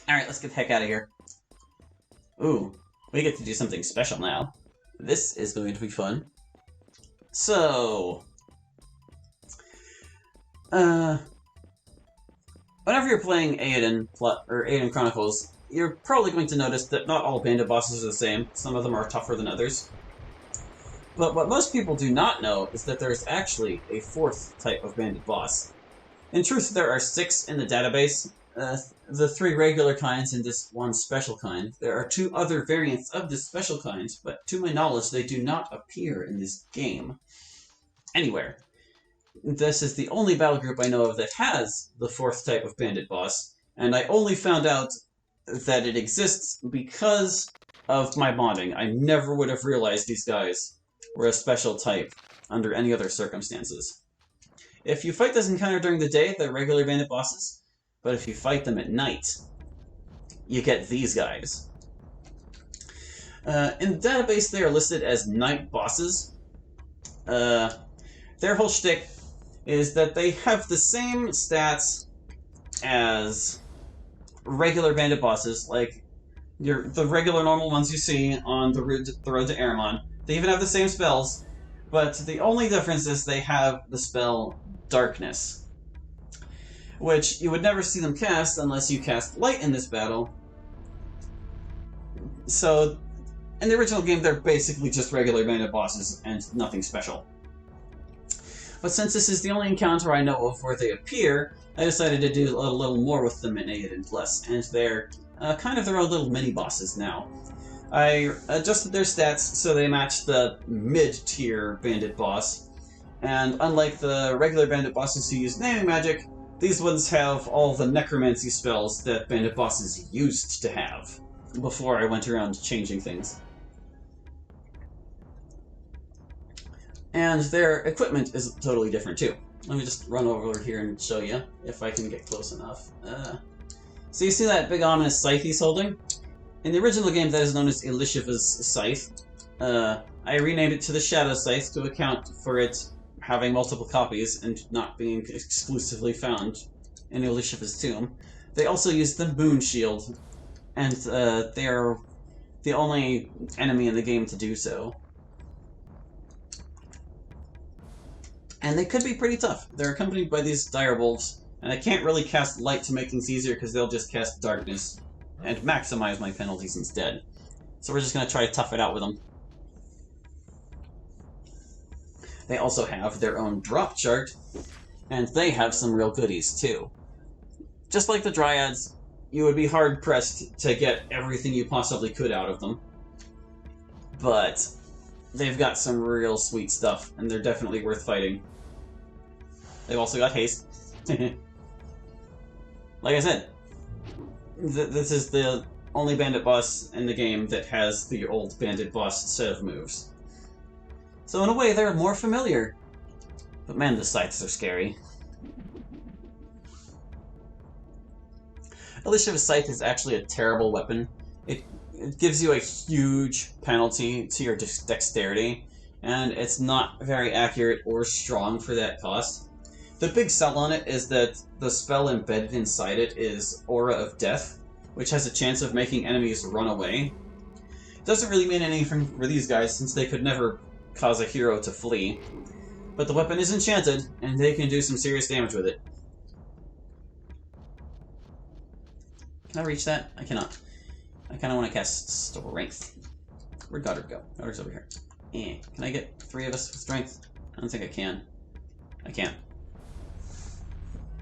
Alright, let's get the heck out of here. Ooh, we get to do something special now. This is going to be fun. So... whenever you're playing Aidyn, or Aidyn Chronicles, you're probably going to notice that not all Bandit bosses are the same. Some of them are tougher than others. But what most people do not know is that there's actually a fourth type of Bandit boss. In truth, there are 6 in the database, the 3 regular kinds and this one special kind. There are 2 other variants of this special kind, but to my knowledge, they do not appear in this game anywhere. This is the only battle group I know of that has the 4th type of Bandit boss, and I only found out that it exists because of my modding. I never would have realized these guys were a special type under any other circumstances. If you fight this encounter during the day, they're regular Bandit bosses, but if you fight them at night, you get these guys. In the database, they are listed as night bosses. Their whole shtick is that they have the same stats as regular Bandit bosses, like the regular normal ones you see on the road to Aramon. They even have the same spells, but the only difference is they have the spell Darkness, which you would never see them cast unless you cast Light in this battle. So, in the original game, they're basically just regular Bandit bosses and nothing special. But since this is the only encounter I know of where they appear, I decided to do a little more with them in Aidyn Plus, and they're kind of their own little mini-bosses now. I adjusted their stats so they match the mid-tier Bandit boss, and unlike the regular Bandit bosses who use naming magic, these ones have all the necromancy spells that Bandit bosses used to have before I went around changing things. And their equipment is totally different too. Let me just run over here and show you, if I can get close enough. So you see that big ominous scythe he's holding? In the original game, that is known as Elishiva's Scythe. I renamed it to the Shadow Scythe to account for it having multiple copies and not being exclusively found in Elishiva's tomb. They also use the Moon Shield, and they are the only enemy in the game to do so. And they could be pretty tough. They're accompanied by these direwolves, and I can't really cast Light to make things easier because they'll just cast Darkness and maximize my penalties instead. So we're just going to try to tough it out with them. They also have their own drop chart, and they have some real goodies too. Just like the Dryads, you would be hard-pressed to get everything you possibly could out of them. But they've got some real sweet stuff, and they're definitely worth fighting. They've also got haste. Like I said, this is the only Bandit boss in the game that has the old Bandit boss set of moves. So in a way, they're more familiar. But man, the scythes are scary. Elishiva's Scythe is actually a terrible weapon. It gives you a huge penalty to your dexterity, and it's not very accurate or strong for that cost. The big sell on it is that the spell embedded inside it is Aura of Death, which has a chance of making enemies run away. It doesn't really mean anything for these guys, since they could never cause a hero to flee. But the weapon is enchanted, and they can do some serious damage with it. Can I reach that? I cannot. I kind of want to cast Strength. Where'd Goddard go? Goddard's over here. Can I get 3 of us with Strength? I don't think I can. I can't.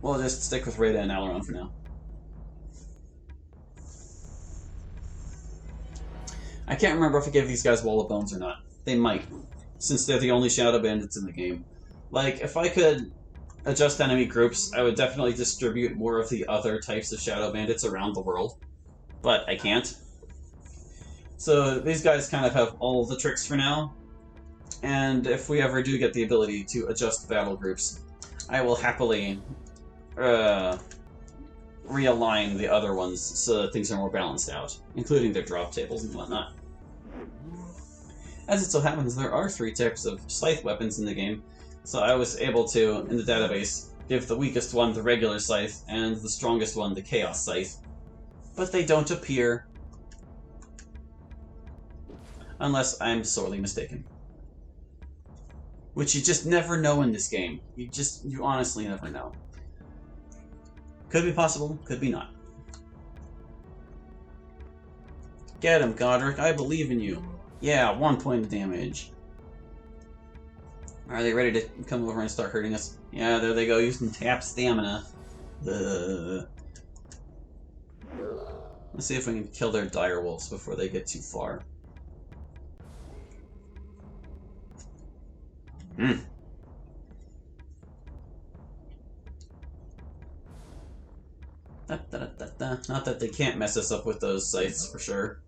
We'll just stick with Rada and Alaron for now. I can't remember if I gave these guys Wall of Bones or not. They might, since they're the only Shadow Bandits in the game. Like, if I could adjust enemy groups, I would definitely distribute more of the other types of Shadow Bandits around the world. But I can't. So these guys kind of have all the tricks for now. And if we ever do get the ability to adjust battle groups, I will happily realign the other ones so that things are more balanced out, including their drop tables and whatnot. As it so happens, there are 3 types of scythe weapons in the game, so I was able to, in the database, give the weakest one the regular scythe, and the strongest one the chaos scythe. but they don't appear unless I'm sorely mistaken. Which you just never know in this game. You honestly never know. Could be possible, could be not. Get him, Godric. I believe in you. Yeah, 1 point of damage. Are they ready to come over and start hurting us? Yeah, there they go, using tap stamina. Let's see if we can kill their direwolves before they get too far. Not that they can't mess us up with those scythes, for sure.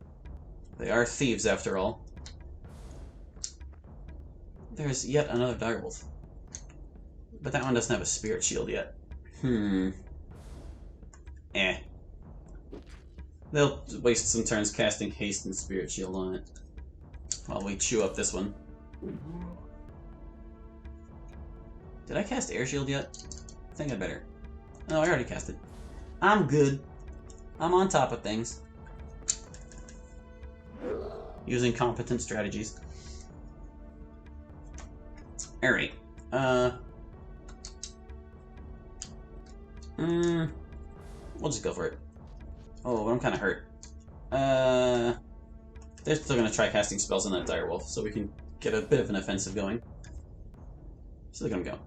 They are thieves, after all. There's yet another direwolf. But that one doesn't have a spirit shield yet. Eh. They'll waste some turns casting haste and spirit shield on it. While we chew up this one. Did I cast air shield yet? I think I better. Oh, I already cast it. I'm good. I'm on top of things. Using competent strategies. Alright. We'll just go for it. Oh, but I'm kind of hurt. They're still going to try casting spells on that direwolf, so we can get a bit of an offensive going. So they're going to go.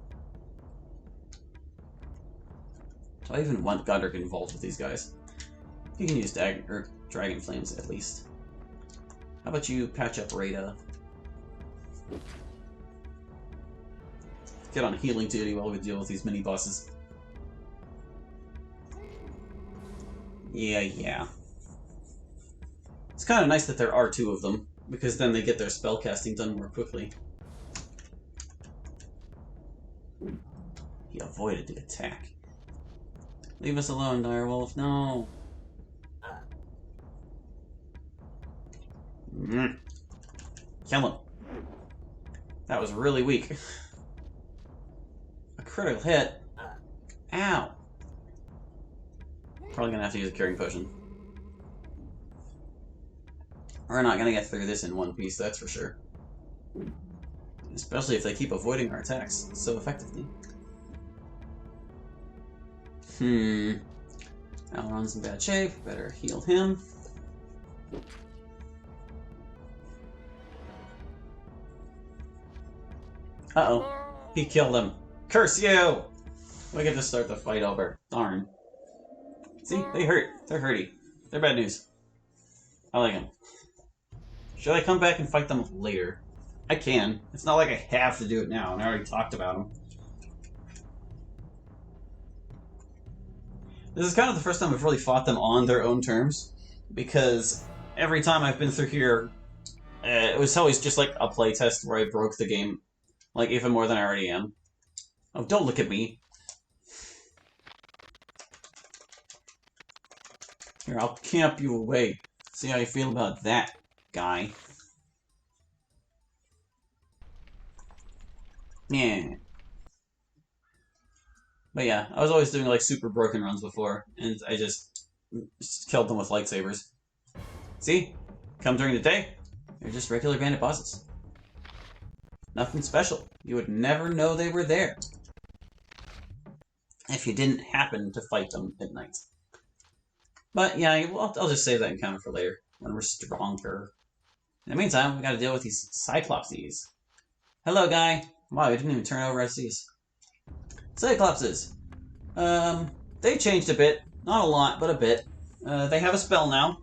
Do I even want Godric involved with these guys? You can use Dragon Flames, at least. How about you patch up Rada? Get on healing duty while we deal with these mini-bosses. Yeah. It's kind of nice that there are 2 of them, because then they get their spellcasting done more quickly. He avoided the attack. Leave us alone, direwolf. No. Kill him. That was really weak. A critical hit. Ow. Probably gonna have to use a curing potion. We're not gonna get through this in one piece, that's for sure. Especially if they keep avoiding our attacks so effectively. Alron's in bad shape. Better heal him. Uh-oh. He killed him. Curse you! We get to start the fight over. Darn. See? They hurt. They're hurty. They're bad news. I like them. Should I come back and fight them later? I can. It's not like I have to do it now, and I already talked about them. This is kind of the first time I've really fought them on their own terms, because every time I've been through here, it was always just like a playtest where I broke the game, like even more than I already am. Oh, don't look at me. Here, I'll camp you away. See how you feel about that, guy. Yeah. But yeah, I was always doing like super broken runs before, and I just killed them with lightsabers. See? Come during the day, they're just regular bandit bosses. Nothing special. You would never know they were there if you didn't happen to fight them at night. But yeah, I'll just save that encounter for later, when we're stronger. In the meantime, we gotta deal with these Cyclopses. Hello, guy. Wow, you didn't even turn over SCs. Cyclopses. They changed a bit. Not a lot, but a bit. They have a spell now.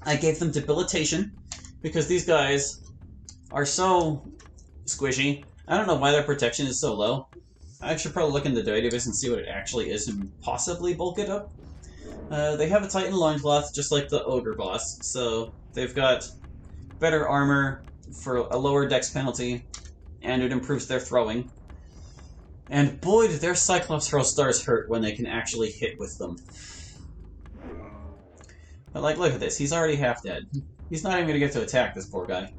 I gave them debilitation, because these guys are so squishy. I don't know why their protection is so low. I should probably look into the database and see what it actually is and possibly bulk it up. They have a Titan loincloth, just like the Ogre boss, so they've got better armor for a lower dex penalty, and it improves their throwing. And boy, do their Cyclops hurl stars hurt when they can actually hit with them. But like, look at this, he's already half dead. He's not even gonna get to attack, this poor guy.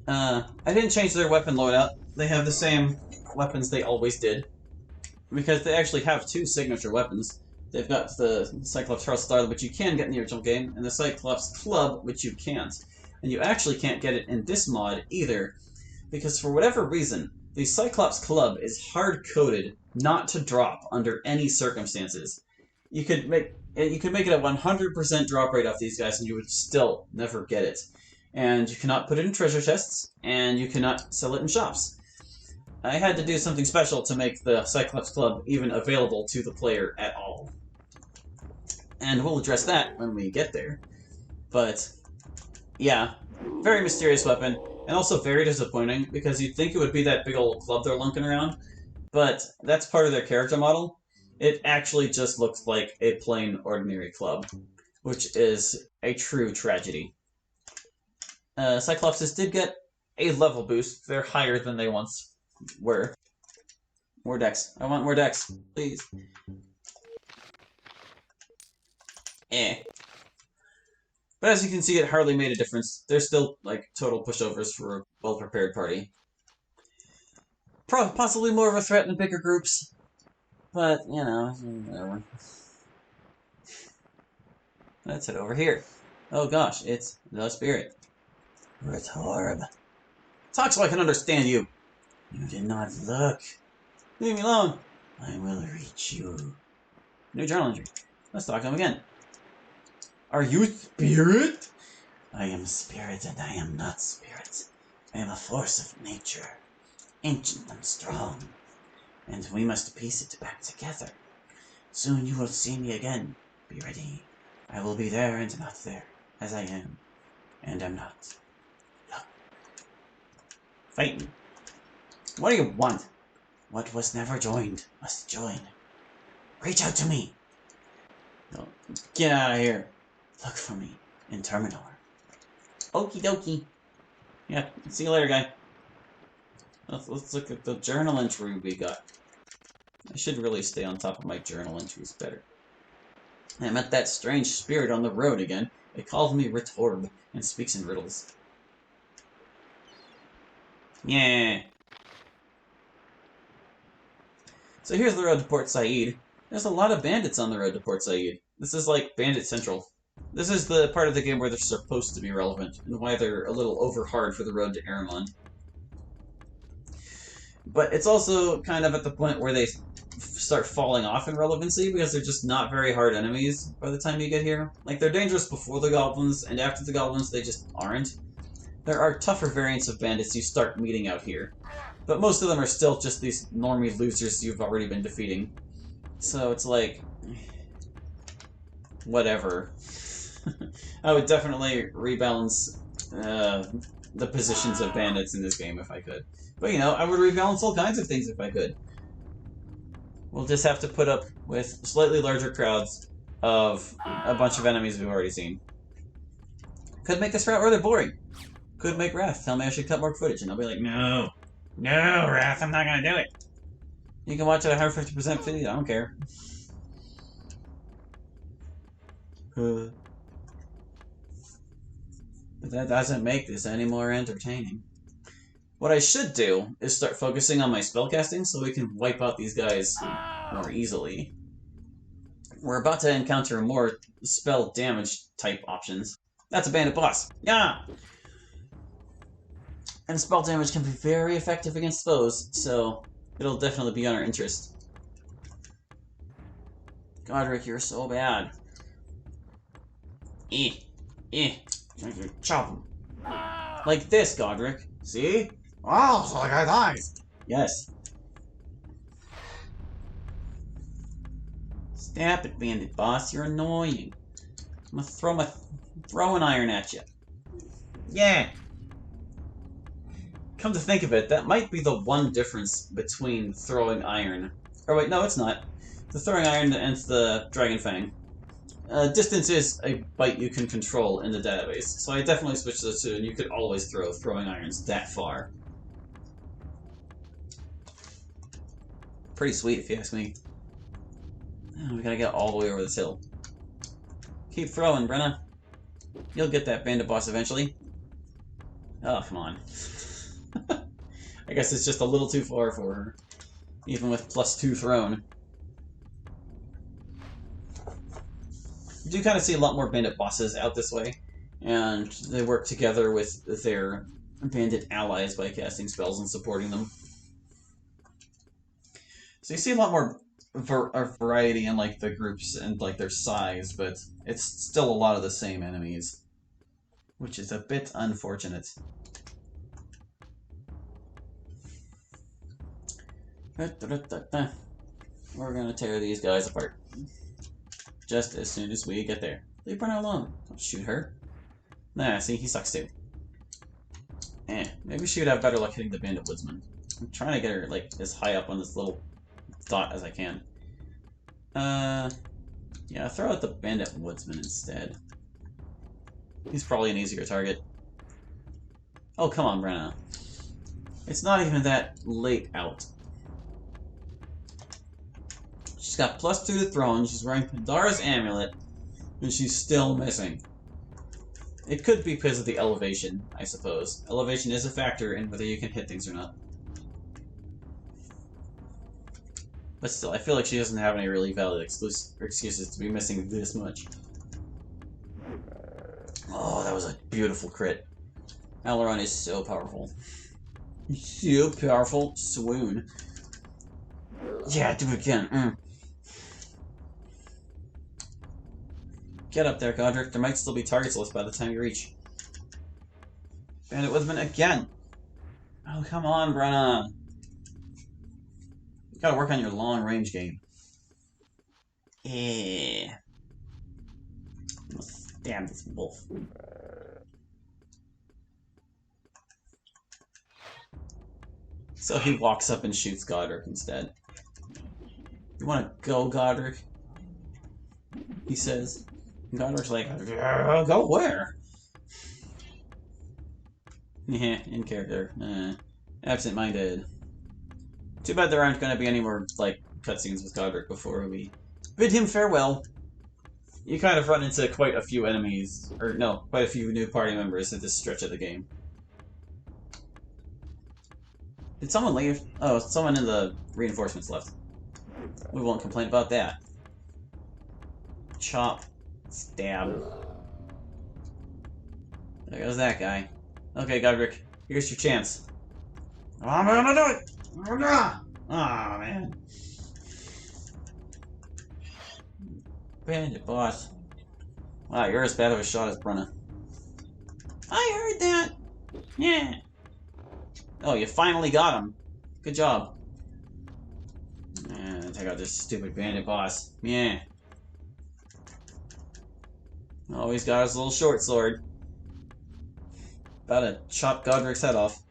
I didn't change their weapon loadout. They have the same weapons they always did. because they actually have two signature weapons. They've got the Cyclops Thrust Star, which you can get in the original game, and the Cyclops Club, which you can't. And you actually can't get it in this mod either, because for whatever reason, the Cyclops Club is hard-coded not to drop under any circumstances. You could make it a 100% drop rate off these guys, and you would still never get it. And you cannot put it in treasure chests, and you cannot sell it in shops. I had to do something special to make the Cyclops Club even available to the player at all. And we'll address that when we get there. But, yeah, very mysterious weapon, and also very disappointing, because you'd think it would be that big old club they're lunking around, but that's part of their character model. It actually just looks like a plain, ordinary club, which is a true tragedy. Cyclopses did get a level boost. They're higher than they once were. More decks. I want more decks, please. But as you can see, it hardly made a difference. They're still, like, total pushovers for a well-prepared party. Possibly more of a threat in bigger groups. But, you know, whatever. Let's head over here. Oh gosh, it's the spirit. Retorb. Talk so I can understand you. You did not look. Leave me alone. I will reach you. New journal entry. Let's talk to him again. Are you spirit? I am spirit and I am not spirit. I am a force of nature. Ancient and strong. And we must piece it back together. Soon you will see me again. Be ready. I will be there and not there, as I am, and am not. Look. Fight me. What do you want? What was never joined must join. Reach out to me. No. Get out of here. Look for me in Terminal. Okie dokie. Yeah, see you later, guy. Let's look at the journal entry we got. I should really stay on top of my journal entries better. I met that strange spirit on the road again. It calls me Retorb and speaks in riddles. Yeah. So here's the road to Port Said. There's a lot of bandits on the road to Port Said. This is like Bandit Central. This is the part of the game where they're supposed to be relevant, and why they're a little over hard for the road to Aramon. But it's also kind of at the point where they start falling off in relevancy, because they're just not very hard enemies by the time you get here. Like, they're dangerous before the goblins, and after the goblins they just aren't. There are tougher variants of bandits you start meeting out here, but most of them are still just these normie losers you've already been defeating. So it's like, whatever. I would definitely rebalance the positions of bandits in this game if I could. But, you know, I would rebalance all kinds of things if I could. We'll just have to put up with slightly larger crowds of a bunch of enemies we've already seen. Could make this route rather boring. Could make Wrath tell me I should cut more footage, and I'll be like, no. No, Wrath, I'm not gonna do it. You can watch it at 150% speed, I don't care. But that doesn't make this any more entertaining. What I should do is start focusing on my spellcasting so we can wipe out these guys more easily. We're about to encounter more spell damage type options. That's a bandit boss. Yeah! And spell damage can be very effective against foes, so it'll definitely be on our interest. Godric, you're so bad. Chop him. Like this, Godric. See? Oh, so the guy dies. Yes. Stop it, bandit boss. You're annoying. I'm gonna throw my throwing iron at you. Yeah. Come to think of it, that might be the one difference between throwing iron. Or wait, no, it's not. The throwing iron and the Dragon Fang. Distance is a byte you can control in the database, so I definitely switched those two, and you could always throw throwing irons that far. Pretty sweet, if you ask me. Oh, we gotta get all the way over this hill. Keep throwing, Brenna. You'll get that bandit boss eventually. Oh, come on. I guess it's just a little too far for her. even with +2 thrown. You do kind of see a lot more bandit bosses out this way, and they work together with their bandit allies by casting spells and supporting them. So you see a lot more variety in like the groups and like their size, but it's still a lot of the same enemies, which is a bit unfortunate. We're gonna tear these guys apart just as soon as we get there. Leave Brenna alone. Don't shoot her. Nah, see, he sucks too. Maybe she would have better luck hitting the Bandit Woodsman. I'm trying to get her like as high up on this little dot as I can. Yeah, throw out the Bandit Woodsman instead. He's probably an easier target. Oh, come on, Brenna. It's not even that late out. She's got +2 to throw, she's wearing Pandara's amulet, and she's still missing. It could be because of the elevation, I suppose. Elevation is a factor in whether you can hit things or not. But still, I feel like she doesn't have any really valid excuses to be missing this much. Oh, that was a beautiful crit. Aileron is so powerful. So powerful. Swoon. Yeah, do it again. Get up there, Godric. There might still be targets left by the time you reach. Bandit Woodsman again. Oh, come on, Brenna. You gotta work on your long-range game. Yeah. I'm gonna stab this wolf. So he walks up and shoots Godric instead. You wanna go, Godric? He says. And Godric's like, go where? Yeah, in character. Absent-minded. Too bad there aren't going to be any more, like, cutscenes with Godric before we bid him farewell. You kind of run into quite a few enemies, or no, quite a few new party members at this stretch of the game. Did someone leave? Oh, someone in the reinforcements left. We won't complain about that. Chop. Stab. There goes that guy. Okay, Godric, here's your chance. I'm gonna do it! Aw, man. Bandit boss. Wow, you're as bad of a shot as Brenna. I heard that! Yeah. Oh, you finally got him. Good job. Take out this stupid bandit boss. Yeah. Oh, he's got his little short sword. About to chop Godric's head off.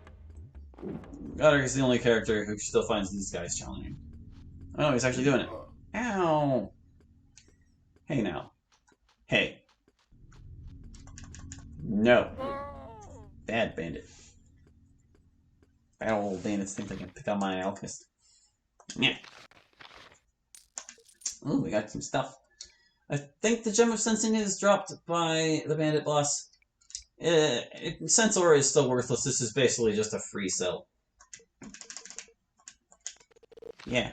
Godric is the only character who still finds these guys challenging. Oh, he's actually doing it. Ow! Hey now. Hey. No. Bad bandit. Bad old bandits think they can pick out my alchemist. Yeah. Ooh, we got some stuff. I think the Gem of Sensing is dropped by the bandit boss. Sensor is still worthless. This is basically just a free sell. Yeah.